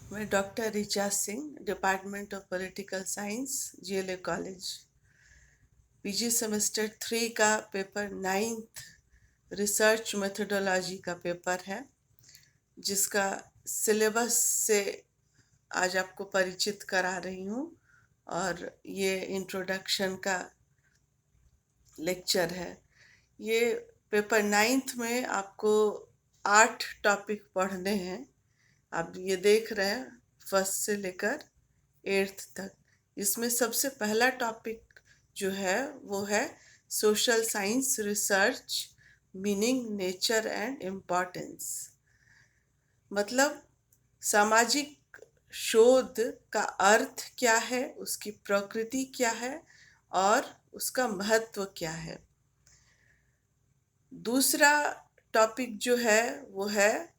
मैं doctor Richa Singh, department of political science, GLA college. PG semester 3 का paper 9th research methodology का paper है, जिसका सिलेबस से आज आपको परिचित करा रही हूँ। और ये इंट्रोडक्शन का लेक्चर है। ये पेपर 9th में आपको 8 टॉपिक पढ़ने हैं। आप ये देख रहे हैं फर्स्ट से लेकर 8th तक। इसमें सबसे पहला टॉपिक जो है वो है social science research, meaning, nature and importance. मतलब सामाजिक शोध का अर्थ क्या है, उसकी प्रकृति क्या है और उसका महत्व क्या है। दूसरा टॉपिक जो है वो है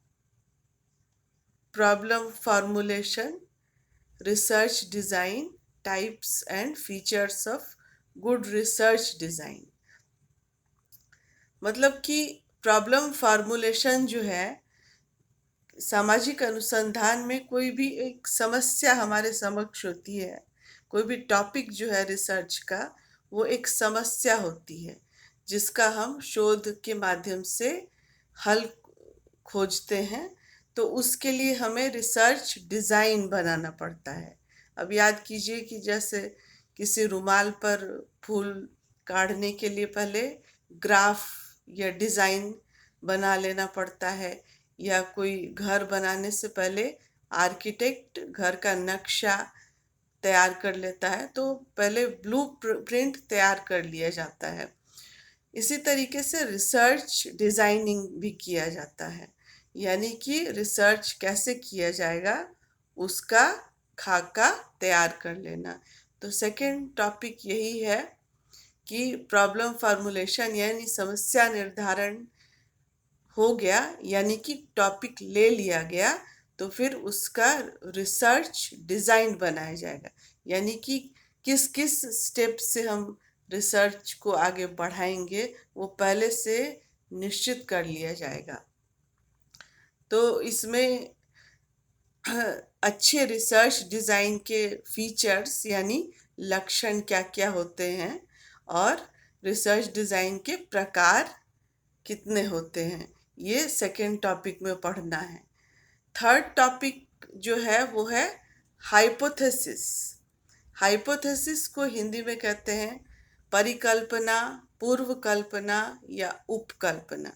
problem formulation, research design, types and features of good research design. मतलब कि प्रॉब्लम फॉर्मुलेशन जो है, सामाजिक अनुसंधान में कोई भी एक समस्या हमारे समक्ष होती है, कोई भी टॉपिक जो है रिसर्च का, वो एक समस्या होती है जिसका हम शोध के माध्यम से हल खोजते हैं। तो उसके लिए हमें रिसर्च डिज़ाइन बनाना पड़ता है। अब याद कीजिए कि जैसे किसी रुमाल पर फूल काढ़ने के लिए पहले ग्राफ या डिज़ाइन बना लेना पड़ता है, या कोई घर बनाने से पहले आर्किटेक्ट घर का नक्शा तैयार कर लेता है, तो पहले ब्लू प्रिंट तैयार कर लिया जाता है। इसी तरीके से रिसर्च डिज़ाइनिंग भी किया जाता है, यानी कि रिसर्च कैसे किया जाएगा उसका खाका तैयार कर लेना। तो सेकंड टॉपिक यही है कि प्रॉब्लम फार्मूलेशन यानी समस्या निर्धारण हो गया, यानी कि टॉपिक ले लिया गया, तो फिर उसका रिसर्च डिज़ाइन बनाया जाएगा, यानी कि किस किस स्टेप से हम रिसर्च को आगे बढ़ाएंगे वो पहले से निश्चित कर लिया जाएगा। तो इसमें अच्छे रिसर्च डिज़ाइन के फीचर्स यानी लक्षण क्या क्या होते हैं और रिसर्च डिज़ाइन के प्रकार कितने होते हैं, ये सेकेंड टॉपिक में पढ़ना है। थर्ड टॉपिक जो है वो है हाइपोथेसिस। हाइपोथेसिस को हिंदी में कहते हैं परिकल्पना, पूर्व कल्पना या उपकल्पना।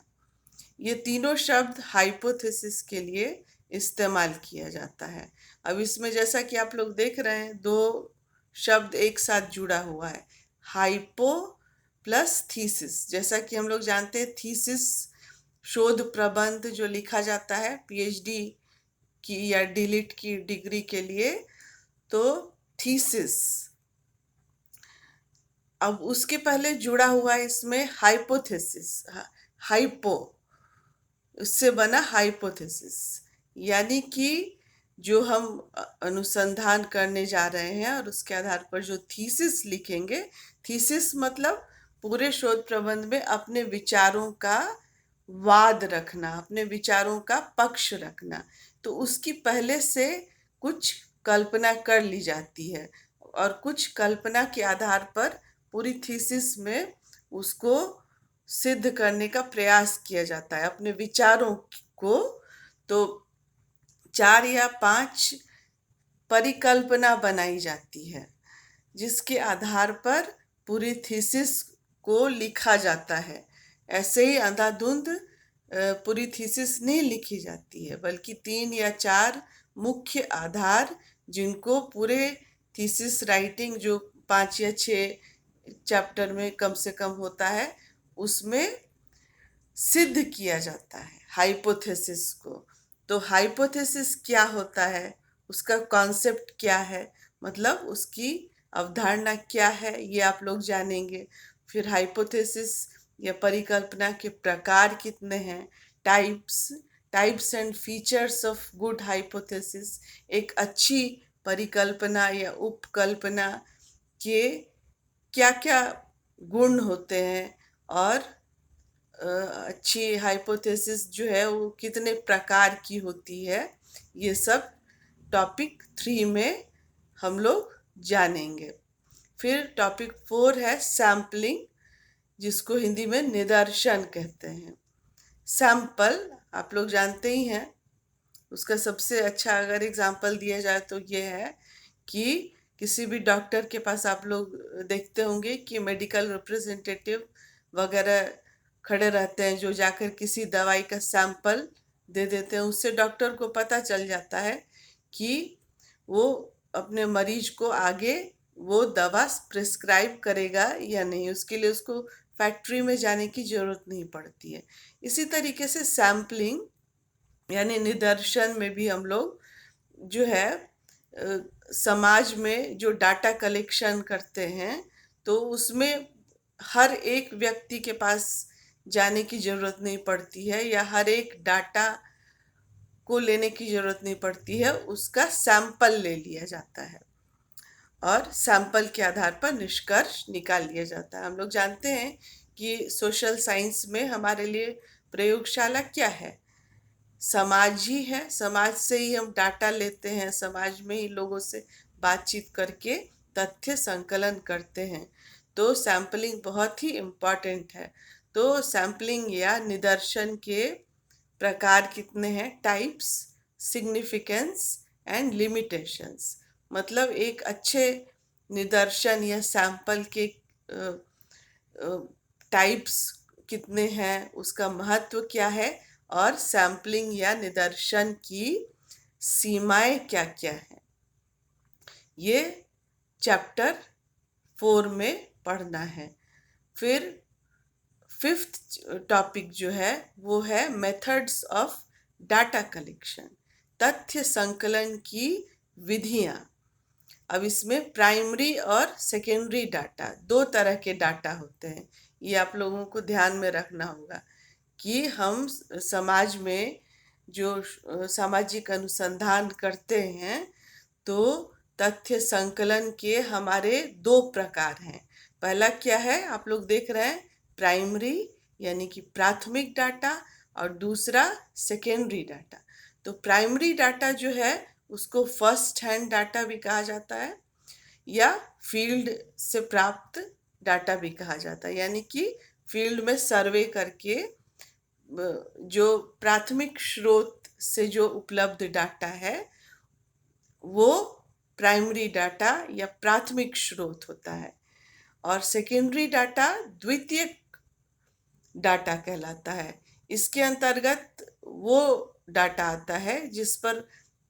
ये तीनों शब्द हाइपोथेसिस के लिए इस्तेमाल किया जाता है। अब इसमें जैसा कि आप लोग देख रहे हैं, दो शब्द एक साथ जुड़ा हुआ है, हाइपो प्लस थीसिस। जैसा कि हम लोग जानते हैं, थीसिस शोध प्रबंध जो लिखा जाता है पीएचडी की या डीलिट की डिग्री के लिए, तो थीसिस। अब उसके पहले जुड़ा हुआ है इसमें हाइपोथेसिस, हाइपो, उससे बना हाइपोथेसिस, यानी कि जो हम अनुसंधान करने जा रहे हैं और उसके आधार पर जो थीसिस लिखेंगे। थीसिस मतलब पूरे शोध प्रबंध में अपने विचारों का वाद रखना, अपने विचारों का पक्ष रखना। तो उसकी पहले से कुछ कल्पना कर ली जाती है और कुछ कल्पना के आधार पर पूरी थीसिस में उसको सिद्ध करने का प्रयास किया जाता है अपने विचारों को। तो 4 या 5 परिकल्पना बनाई जाती है जिसके आधार पर पूरी थीसिस को लिखा जाता है। ऐसे ही अंधाधुंध पूरी थीसिस नहीं लिखी जाती है, बल्कि 3 या 4 मुख्य आधार जिनको पूरे थीसिस राइटिंग जो 5 या 6 चैप्टर में कम से कम होता है, उसमें सिद्ध किया जाता है हाइपोथेसिस को। तो हाइपोथेसिस क्या होता है, उसका कॉन्सेप्ट क्या है, मतलब उसकी अवधारणा क्या है, ये आप लोग जानेंगे। फिर हाइपोथेसिस या परिकल्पना के प्रकार कितने हैं, types and features of good hypothesis, एक अच्छी परिकल्पना या उपकल्पना के क्या क्या गुण होते हैं, और अच्छी हाइपोथेसिस जो है वो कितने प्रकार की होती है, ये सब टॉपिक 3 में हम लोग जानेंगे। फिर टॉपिक 4 है सैम्पलिंग, जिसको हिंदी में निदर्शन कहते हैं। सैंपल आप लोग जानते ही हैं, उसका सबसे अच्छा अगर एग्जाम्पल दिया जाए तो ये है कि किसी भी डॉक्टर के पास आप लोग देखते होंगे कि मेडिकल रिप्रेजेंटेटिव वगैरह खड़े रहते हैं, जो जाकर किसी दवाई का सैंपल दे देते हैं। उससे डॉक्टर को पता चल जाता है कि वो अपने मरीज को आगे वो दवा प्रिस्क्राइब करेगा या नहीं। उसके लिए उसको फैक्ट्री में जाने की ज़रूरत नहीं पड़ती है। इसी तरीके से सैम्पलिंग यानी निदर्शन में भी हम लोग जो है समाज में जो डाटा कलेक्शन करते हैं, तो उसमें हर एक व्यक्ति के पास जाने की ज़रूरत नहीं पड़ती है या हर एक डाटा को लेने की ज़रूरत नहीं पड़ती है। उसका सैंपल ले लिया जाता है और सैंपल के आधार पर निष्कर्ष निकाल लिया जाता है। हम लोग जानते हैं कि सोशल साइंस में हमारे लिए प्रयोगशाला क्या है? समाज ही है। समाज से ही हम डाटा लेते हैं, समाज में ही लोगों से बातचीत करके तथ्य संकलन करते हैं। तो सैम्पलिंग बहुत ही इम्पॉर्टेंट है। तो सैम्पलिंग या निदर्शन के प्रकार कितने हैं? Types, significance and limitations. मतलब एक अच्छे निदर्शन या सैंपल के टाइप्स कितने हैं, उसका महत्व क्या है, और सैम्पलिंग या निदर्शन की सीमाएं क्या क्या हैं, ये चैप्टर 4 में पढ़ना है। फिर 5th टॉपिक जो है वो है मेथड्स ऑफ डाटा कलेक्शन, तथ्य संकलन की विधियां। अब इसमें प्राइमरी और सेकेंडरी डाटा, दो तरह के डाटा होते हैं। ये आप लोगों को ध्यान में रखना होगा कि हम समाज में जो सामाजिक अनुसंधान करते हैं, तो तथ्य संकलन के हमारे दो प्रकार हैं। पहला क्या है, आप लोग देख रहे हैं, प्राइमरी यानी कि प्राथमिक डाटा, और दूसरा सेकेंडरी डाटा। तो प्राइमरी डाटा जो है उसको फर्स्ट हैंड डाटा भी कहा जाता है या फील्ड से प्राप्त डाटा भी कहा जाता है। यानी कि फील्ड में सर्वे करके जो प्राथमिक स्रोत से जो उपलब्ध डाटा है वो प्राइमरी डाटा या प्राथमिक स्रोत होता है, और सेकेंडरी डाटा द्वितीयक डाटा कहलाता है। इसके अंतर्गत वो डाटा आता है जिस पर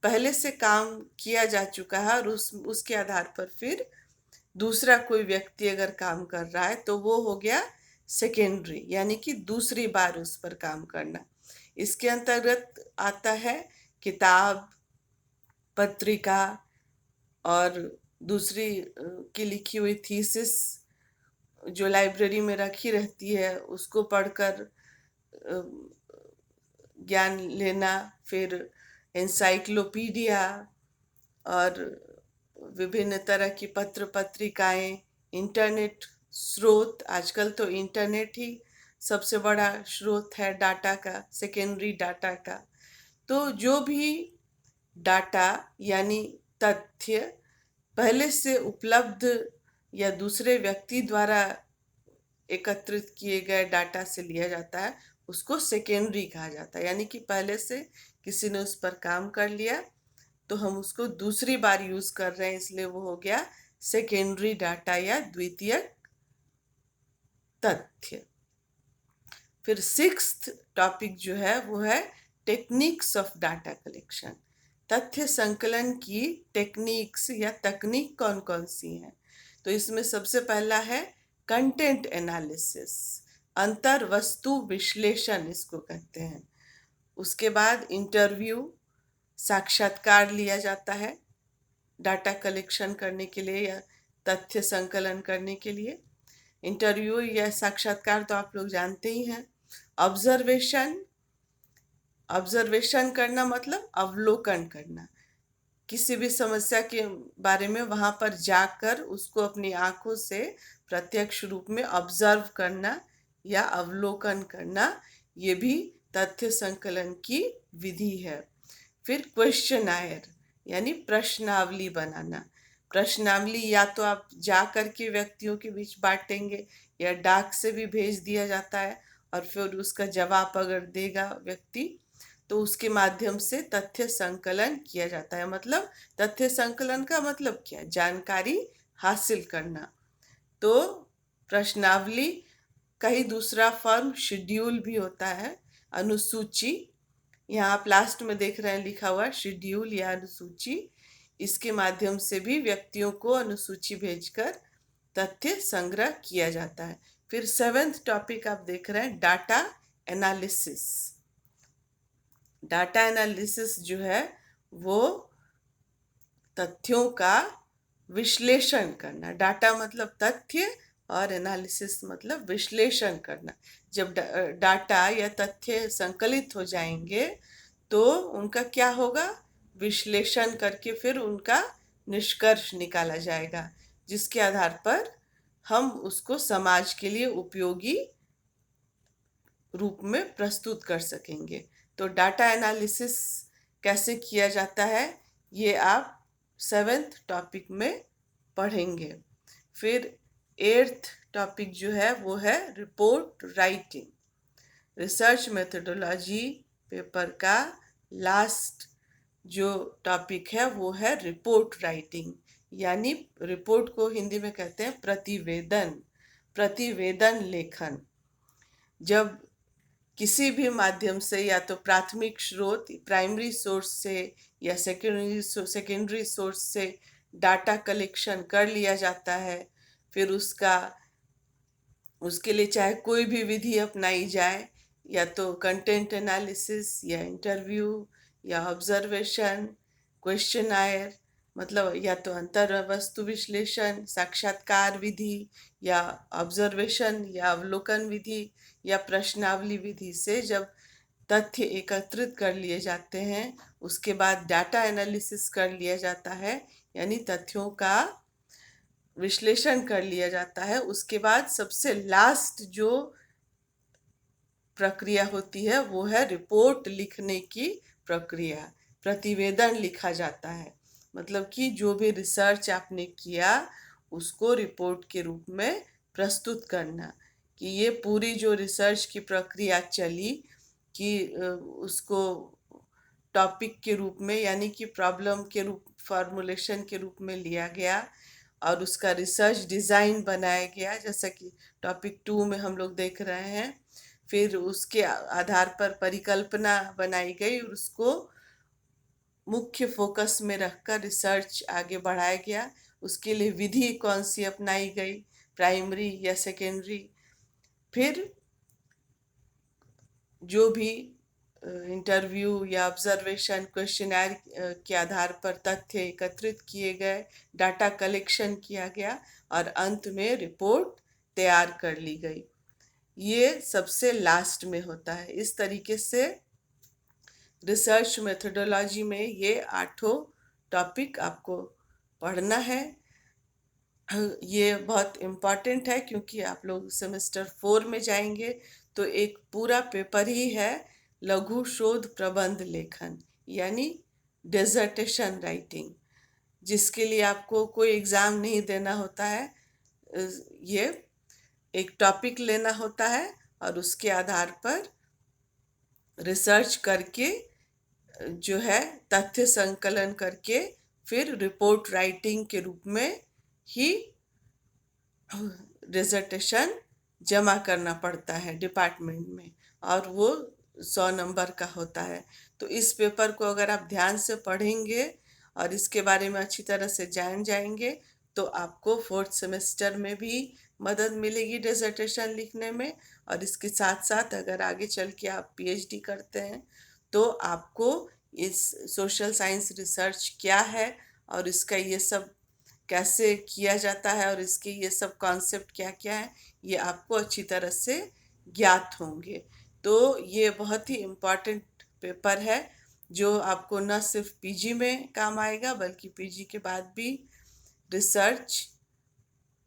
पहले से काम किया जा चुका है और उसके आधार पर फिर दूसरा कोई व्यक्ति अगर काम कर रहा है तो वो हो गया सेकेंडरी, यानी कि दूसरी बार उस पर काम करना। इसके अंतर्गत आता है किताब, पत्रिका और दूसरी की लिखी हुई थीसिस जो लाइब्रेरी में रखी रहती है, उसको पढ़कर ज्ञान लेना। फिर एनसाइक्लोपीडिया और विभिन्न तरह की पत्र पत्रिकाएं, इंटरनेट स्रोत। आजकल तो इंटरनेट ही सबसे बड़ा स्रोत है डाटा का, सेकेंडरी डाटा का। तो जो भी डाटा यानी तथ्य पहले से उपलब्ध या दूसरे व्यक्ति द्वारा एकत्रित किए गए डाटा से लिया जाता है, उसको सेकेंडरी कहा जाता है। यानी कि पहले से किसी ने उस पर काम कर लिया तो हम उसको दूसरी बार यूज कर रहे हैं, इसलिए वो हो गया सेकेंडरी डाटा या द्वितीयक तथ्य। फिर 6th टॉपिक जो है वो है टेक्निक्स ऑफ डाटा कलेक्शन। तथ्य संकलन की टेक्निक्स या तकनीक कौन कौन सी हैं? तो इसमें सबसे पहला है कंटेंट एनालिसिस, अंतर वस्तु विश्लेषण इसको कहते हैं। उसके बाद इंटरव्यू, साक्षात्कार लिया जाता है डाटा कलेक्शन करने के लिए या तथ्य संकलन करने के लिए। इंटरव्यू या साक्षात्कार तो आप लोग जानते ही हैं। ऑब्जर्वेशन, ऑब्जर्वेशन करना मतलब अवलोकन करना, किसी भी समस्या के बारे में वहां पर जाकर उसको अपनी आंखों से प्रत्यक्ष रूप में ऑब्जर्व करना या अवलोकन करना, ये भी तथ्य संकलन की विधि है। फिर क्वेश्चनायर यानी प्रश्नावली बनाना। प्रश्नावली या तो आप जा करके व्यक्तियों के बीच बांटेंगे या डाक से भी भेज दिया जाता है, और फिर उसका जवाब अगर देगा व्यक्ति तो उसके माध्यम से तथ्य संकलन किया जाता है। मतलब तथ्य संकलन का मतलब क्या है? जानकारी हासिल करना। तो प्रश्नावली का ही दूसरा फॉर्म शेड्यूल भी होता है, अनुसूची। यहाँ आप लास्ट में देख रहे हैं लिखा हुआ शेड्यूल या अनुसूची। इसके माध्यम से भी व्यक्तियों को अनुसूची भेजकर तथ्य संग्रह किया जाता है। फिर 7th टॉपिक आप देख रहे हैं डाटा एनालिसिस। डाटा एनालिसिस जो है वो तथ्यों का विश्लेषण करना। डाटा मतलब तथ्य और एनालिसिस मतलब विश्लेषण करना। जब डाटा या तथ्य संकलित हो जाएंगे तो उनका क्या होगा? विश्लेषण करके फिर उनका निष्कर्ष निकाला जाएगा, जिसके आधार पर हम उसको समाज के लिए उपयोगी रूप में प्रस्तुत कर सकेंगे। तो डाटा एनालिसिस कैसे किया जाता है ये आप 7th टॉपिक में पढ़ेंगे। फिर 8th टॉपिक जो है वो है report writing. Research methodology paper का लास्ट जो टॉपिक है वो है रिपोर्ट राइटिंग, यानी रिपोर्ट को हिंदी में कहते हैं प्रतिवेदन। प्रतिवेदन लेखन। जब किसी भी माध्यम से या तो प्राथमिक स्रोत प्राइमरी सोर्स से या सेकेंडरी सोर्स से डाटा कलेक्शन कर लिया जाता है, फिर उसके लिए चाहे कोई भी विधि अपनाई जाए, या तो कंटेंट एनालिसिस या इंटरव्यू या ऑब्जर्वेशन, क्वेश्चनायर मतलब या तो अंतर वस्तु विश्लेषण, साक्षात्कार विधि या ऑब्जर्वेशन या अवलोकन विधि या प्रश्नावली विधि से जब तथ्य एकत्रित कर लिए जाते हैं उसके बाद डाटा एनालिसिस कर लिया जाता है, यानी तथ्यों का विश्लेषण कर लिया जाता है। उसके बाद सबसे लास्ट जो प्रक्रिया होती है वो है रिपोर्ट लिखने की प्रक्रिया। प्रतिवेदन लिखा जाता है, मतलब कि जो भी रिसर्च आपने किया उसको रिपोर्ट के रूप में प्रस्तुत करना, कि ये पूरी जो रिसर्च की प्रक्रिया चली कि उसको टॉपिक के रूप में यानी कि प्रॉब्लम के रूप फॉर्मुलेशन के रूप में लिया गया और उसका रिसर्च डिज़ाइन बनाया गया, जैसा कि टॉपिक 2 में हम लोग देख रहे हैं। फिर उसके आधार पर परिकल्पना बनाई गई और उसको मुख्य फोकस में रखकर रिसर्च आगे बढ़ाया गया। उसके लिए विधि कौन सी अपनाई गई, प्राइमरी या सेकेंडरी। फिर जो भी इंटरव्यू या ऑब्जर्वेशन क्वेश्चनर के आधार पर तथ्य एकत्रित किए गए, डाटा कलेक्शन किया गया और अंत में रिपोर्ट तैयार कर ली गई। ये सबसे लास्ट में होता है। इस तरीके से रिसर्च मेथोडोलॉजी में ये 8 टॉपिक आपको पढ़ना है। ये बहुत इम्पॉर्टेंट है क्योंकि आप लोग सेमेस्टर 4 में जाएंगे तो एक पूरा पेपर ही है लघु शोध प्रबंध लेखन, यानी डिसर्टेशन राइटिंग, जिसके लिए आपको कोई एग्ज़ाम नहीं देना होता है। ये एक टॉपिक लेना होता है और उसके आधार पर रिसर्च करके जो है तथ्य संकलन करके फिर रिपोर्ट राइटिंग के रूप में ही डिसर्टेशन जमा करना पड़ता है डिपार्टमेंट में, और वो 100 नंबर का होता है। तो इस पेपर को अगर आप ध्यान से पढ़ेंगे और इसके बारे में अच्छी तरह से जान जाएंगे तो आपको 4th सेमेस्टर में भी मदद मिलेगी डिसर्टेशन लिखने में। और इसके साथ साथ अगर आगे चल के आप पीएचडी करते हैं तो आपको इस सोशल साइंस रिसर्च क्या है और इसका ये सब कैसे किया जाता है और इसके ये सब कॉन्सेप्ट क्या क्या है ये आपको अच्छी तरह से ज्ञात होंगे। तो ये बहुत ही इम्पॉर्टेंट पेपर है जो आपको न सिर्फ पीजी में काम आएगा बल्कि पीजी के बाद भी रिसर्च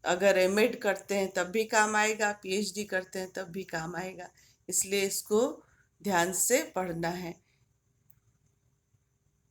अगर एमएड करते हैं तब भी काम आएगा, पीएचडी करते हैं तब भी काम आएगा। इसलिए इसको ध्यान से पढ़ना है।